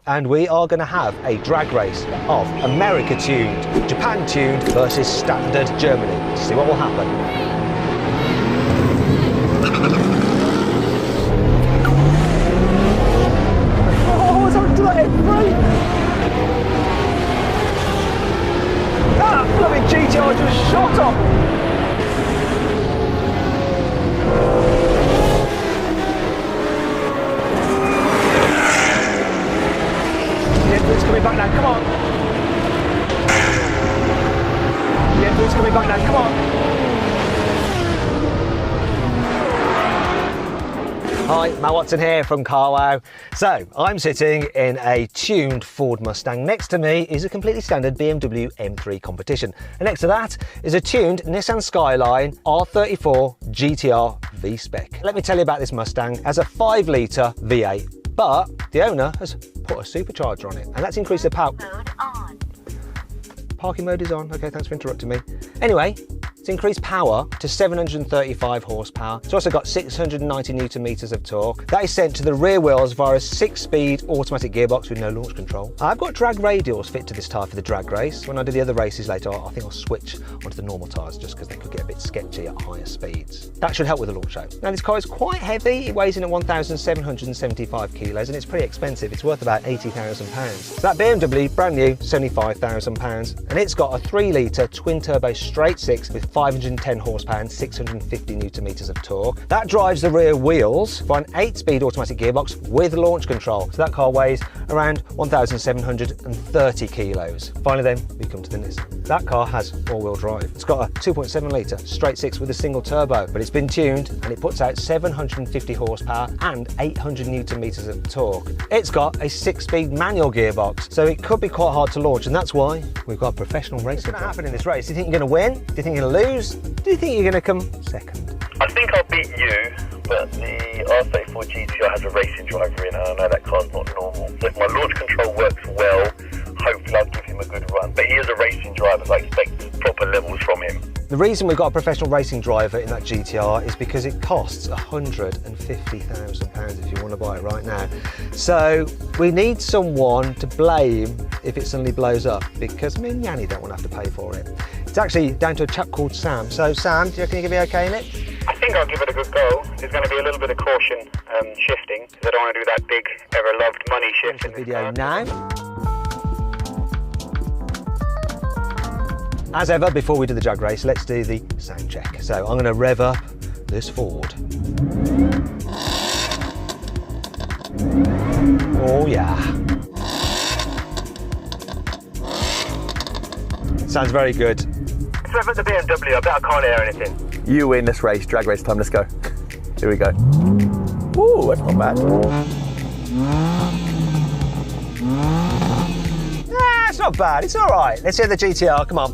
and we are going to have a drag race of America tuned, Japan tuned versus standard Germany. Let's see what will happen. Oh, it's on to that M3! That blooming GT-R just shot off! It's coming back now, come on! The M3's coming back now, come on! Hi, Matt Watson here from CarWow. So, I'm sitting in a tuned Ford Mustang. Next to me is a completely standard BMW M3 Competition. And next to that is a tuned Nissan Skyline R34 GT-R V-Spec. Let me tell you about this Mustang. It has a 5 litre V8. But the owner has put a supercharger on it, and that's increased the power. Mode on. Parking mode is on. Okay, thanks for interrupting me. Anyway, it's increased power to 735 horsepower. It's also got 690 Newton meters of torque. That is sent to the rear wheels via a 6-speed automatic gearbox with no launch control. I've got drag radials fit to this tyre for the drag race. When I do the other races later, I think I'll switch onto the normal tyres just because they could get a bit sketchy at higher speeds. That should help with the launch show. Now this car is quite heavy. It weighs in at 1,775 kilos and it's pretty expensive. It's worth about £80,000. So that BMW, brand new, £75,000. And it's got a 3 litre twin turbo straight 6 with 510 horsepower and 650 Newton meters of torque. That drives the rear wheels by an 8-speed automatic gearbox with launch control. So that car weighs around 1,730 kilos. Finally then, we come to the Nissan. That car has all-wheel drive. It's got a 2.7 litre straight 6 with a single turbo, but it's been tuned and it puts out 750 horsepower and 800 Newton meters of torque. It's got a 6-speed manual gearbox, so it could be quite hard to launch, and that's why we've got a professional racing. What's going to happen in this race? Do you think you're going to win? Do you think you're going to lose? Do you think you're going to come second? I think I'll beat you, but the R34 GT-R has a racing driver in, and I know that car's not normal. So if my launch control works well, hopefully I'll give him a good run. But he is a racing driver, so I expect proper levels from him. The reason we've got a professional racing driver in that GT-R is because it costs £150,000 if you want to buy it right now. So we need someone to blame if it suddenly blows up, because me and Yanni don't want to have to pay for it. It's actually down to a chap called Sam. So Sam, do you reckon you're going to be okay in it? I think I'll give it a good go. There's going to be a little bit of caution shifting, because I don't want to do that big, ever-loved money shift in the video now. As ever, before we do the drag race, let's do the sound check. So I'm going to rev up this Ford. Oh yeah. Sounds very good. Let's rev up the BMW, I bet I can't hear anything. You win this race, drag race time, let's go. Here we go. Ooh, that's not bad. Nah, it's not bad, it's all right. Let's hear the GT-R, come on.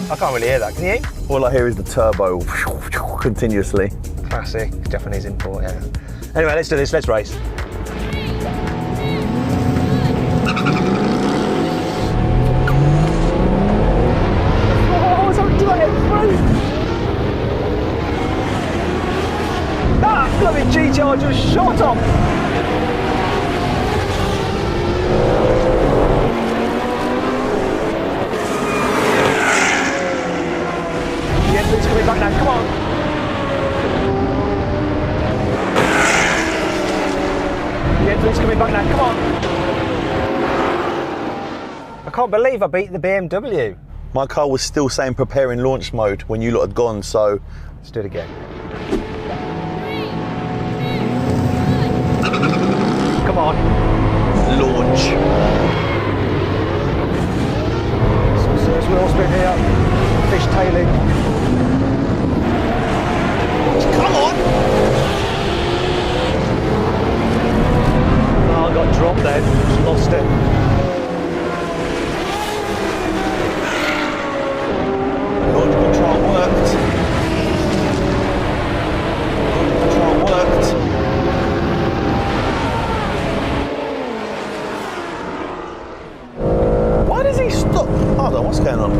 I can't really hear that, can you? All I hear is the turbo continuously. Classic, Japanese import, yeah. Anyway, let's do this, let's race. Oh, it's on to that M3! That blooming GT-R just shot off! It's coming back now, come on! The M3's coming back now, come on! I can't believe I beat the BMW. My car was still saying preparing launch mode when you lot had gone, so... Let's do it again. Come on. Launch. Some serious wheel spin here. Fishtailing. Come on! Oh, I got dropped then. Just lost it. Launch control worked. Launch control worked. Why does he stop? Hold on, what's going on?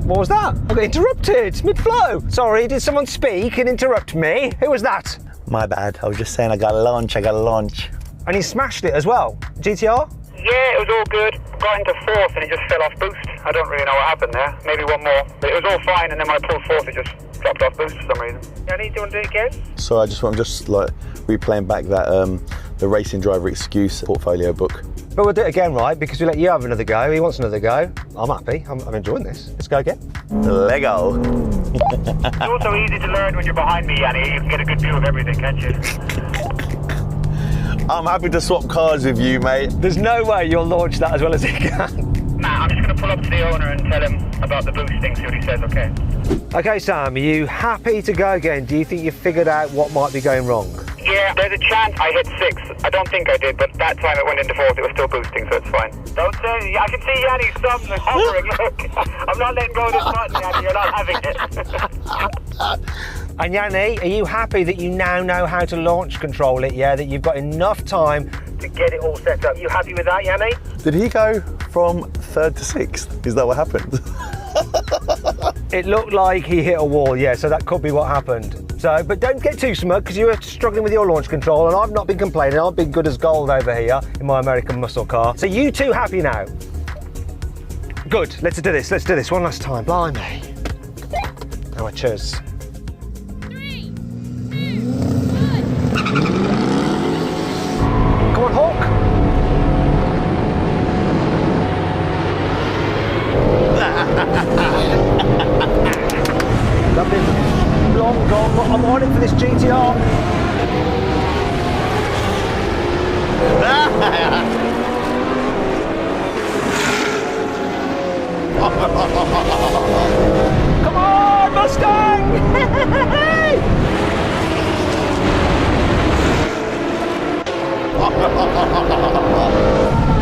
What was that? I got interrupted mid-flow. Sorry, did someone speak and interrupt me? Who was that? My bad. I was just saying I got to launch. And he smashed it as well. GT-R? Yeah, it was all good. Got into fourth and it just fell off boost. I don't really know what happened there. Maybe one more. But it was all fine, and then when I pulled fourth, it just dropped off boost for some reason. Yanni, do you want to do it again? So I'm just like replaying back that the racing driver excuse portfolio book. But we'll do it again, right? Because we let you have another go. He wants another go. I'm happy. I'm enjoying this. Let's go again. Lego. It's also easy to learn when you're behind me, Yanni. You can get a good view of everything, can't you? I'm happy to swap cars with you, mate. There's no way you'll launch that as well as he can. Nah, I'm just going to pull up to the owner and tell him about the boost thing, see what he says, okay? Okay, Sam, are you happy to go again? Do you think you've figured out what might be going wrong? Yeah, there's a chance I hit 6. I don't think I did, but that time it went into 4th. It was still boosting, so it's fine. Don't say, I can see Yanni's thumb hovering, look. I'm not letting go of this button, Yanni, you're not having it. And Yanni, are you happy that you now know how to launch control it, yeah? That you've got enough time to get it all set up. You happy with that, Yanni? Did he go from 3rd to 6th? Is that what happened? It looked like he hit a wall, yeah, so that could be what happened. So, but don't get too smug, because you were struggling with your launch control, and I've not been complaining. I've been good as gold over here in my American muscle car. So you two happy now? Good, let's do this one last time. Blimey. Amateurs. 3, 2, 1. Come on, Hawk. Lovely. Long gone, but I'm on it for this GT-R. Come on, Mustang!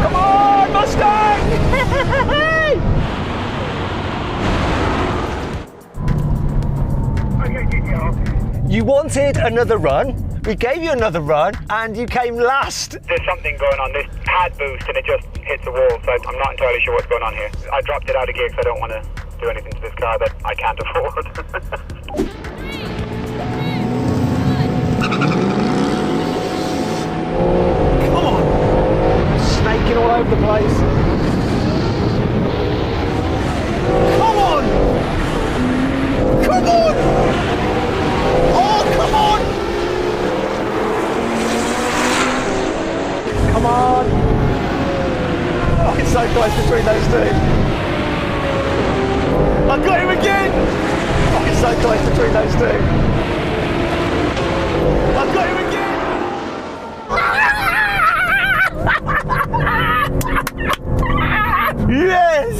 Come on, Mustang! You wanted another run, we gave you another run, and you came last. There's something going on. This pad boost and it just hits a wall, so I'm not entirely sure what's going on here. I dropped it out of gear because I don't want to do anything to this car that I can't afford. Come on! Snaking all over the place. Come on! Come on! Oh, come on! Come on! Oh, it's so close between those two. I got him again! Oh, it's so close between those two. I got him again! Yes!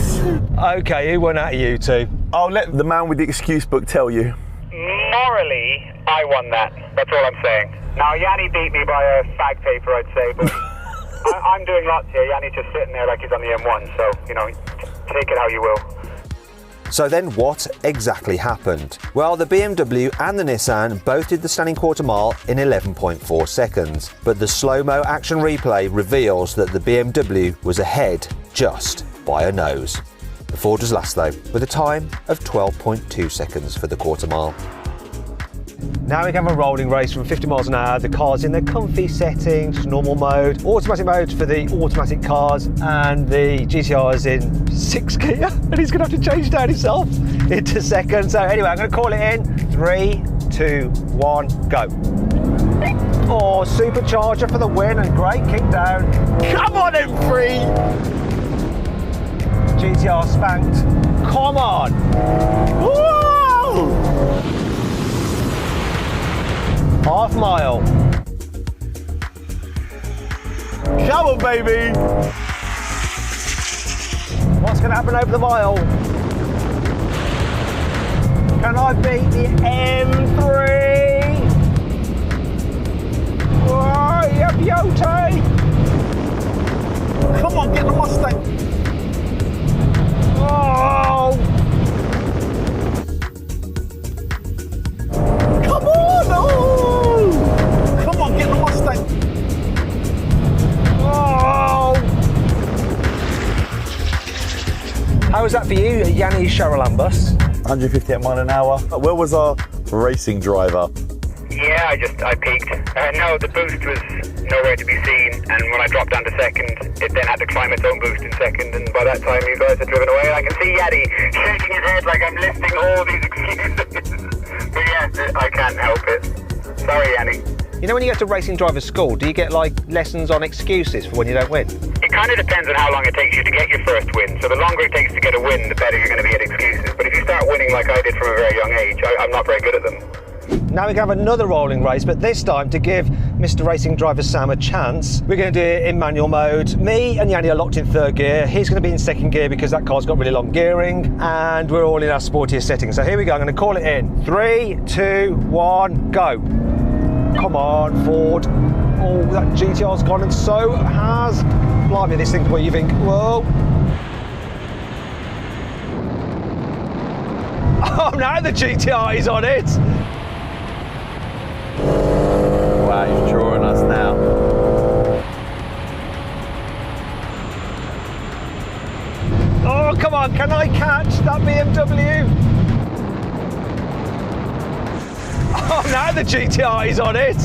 Okay, who won out of you two? I'll let the man with the excuse book tell you. Morally, I won that. That's all I'm saying. Now, Yanni beat me by a fag paper, I'd say, but I'm doing lots here. Yanni's just sitting there like he's on the M1, so, you know, take it how you will. So then what exactly happened? Well, the BMW and the Nissan both did the standing quarter mile in 11.4 seconds, but the slow-mo action replay reveals that the BMW was ahead just by a nose. The Ford was last though, with a time of 12.2 seconds for the quarter mile. Now we can have a rolling race from 50 miles an hour. The car's in their comfy settings, normal mode, automatic mode for the automatic cars, and the GT-R is in 6th gear, and he's going to have to change down himself into 2nd. So anyway, I'm going to call it in. 3, 2, 1, go. Oh, supercharger for the win, and great kick down. Come on, M3! GT-R spanked. Come on! Whoa! Half mile. Come on, baby! What's going to happen over the mile? Can I beat the M3? Oh, yeah, beauty! Come on, get the Mustang! Oh! Come on! Oh! Come on, get the Mustang! Oh! How was that for you, Yanni Charalambos? 158 mile an hour. Where was our racing driver? Yeah, Yeah, I peaked. No, the boost was nowhere to be seen, and when I dropped down to second, it then had to climb its own boost in second, and by that time you guys had driven away. I can see Yaddy shaking his head like I'm listing all these excuses. But yeah, I can't help it. Sorry, Yanni. You know when you get to racing driver school, do you get like lessons on excuses for when you don't win? It kind of depends on how long it takes you to get your first win. So the longer it takes to get a win, the better you're going to be at excuses. But if you start winning like I did from a very young age, I'm not very good at them. Now we can have another rolling race, but this time to give Mr. Racing Driver Sam a chance. We're going to do it in manual mode. Me and Yanni are locked in third gear. He's going to be in second gear because that car's got really long gearing, and we're all in our sportiest settings. So here we go. I'm going to call it in. 3, 2, 1, go. Come on, Ford. Oh, that GT-R's gone, and so has... Blimey, this thing's weaving. Whoa. Oh, now the GT-R is on it. Wow, he's drawing us now. Oh, come on, can I catch that BMW? Oh, now the GT-R is on it.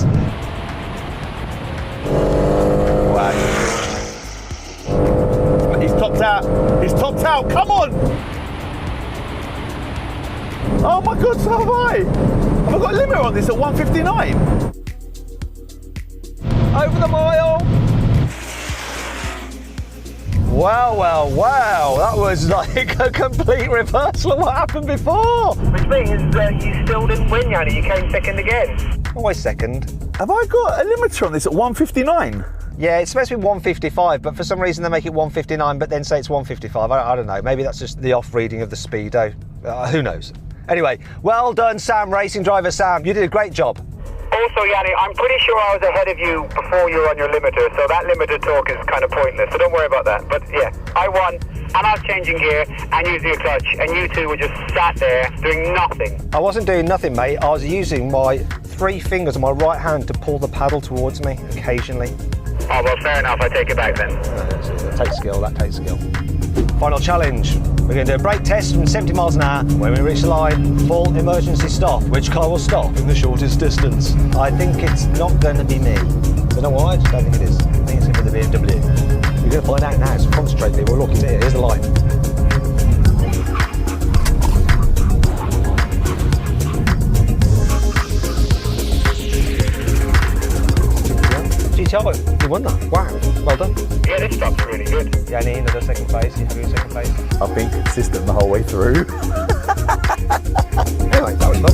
Wow. He's topped out. He's topped out. Come on. Oh my God, so have I. Have I got a limiter on this at 159? Over the mile. Wow. That was like a complete reversal of what happened before. Which means that you still didn't win, Yanni. You came second again. Always second. Have I got a limiter on this at 159? Yeah, it's supposed to be 155, but for some reason they make it 159, but then say it's 155. I don't know. Maybe that's just the off reading of the speedo. Who knows? Anyway, well done, Sam, Racing Driver Sam. You did a great job. Also, Yanni, I'm pretty sure I was ahead of you before you were on your limiter, so that limiter talk is kind of pointless, so don't worry about that. But yeah, I won, and I was changing gear and using a clutch, and you two were just sat there doing nothing. I wasn't doing nothing, mate. I was using my 3 fingers on my right hand to pull the paddle towards me occasionally. Oh, well, fair enough. I take it back then. That takes skill, that takes skill. Final challenge. We're going to do a brake test from 70 miles an hour. When we reach the line, full emergency stop. Which car will stop in the shortest distance? I think it's not going to be me. Don't know why, I just don't think it is. I think it's going to be the BMW. We're going to find out now, so concentrate, people. Look, here's the line. GT-R, you won that. Wow, well done. Yeah, this stop's really good. Yeah, Yanni, another second place. You have your second place. I've been consistent the whole way through. Anyway, that was fun.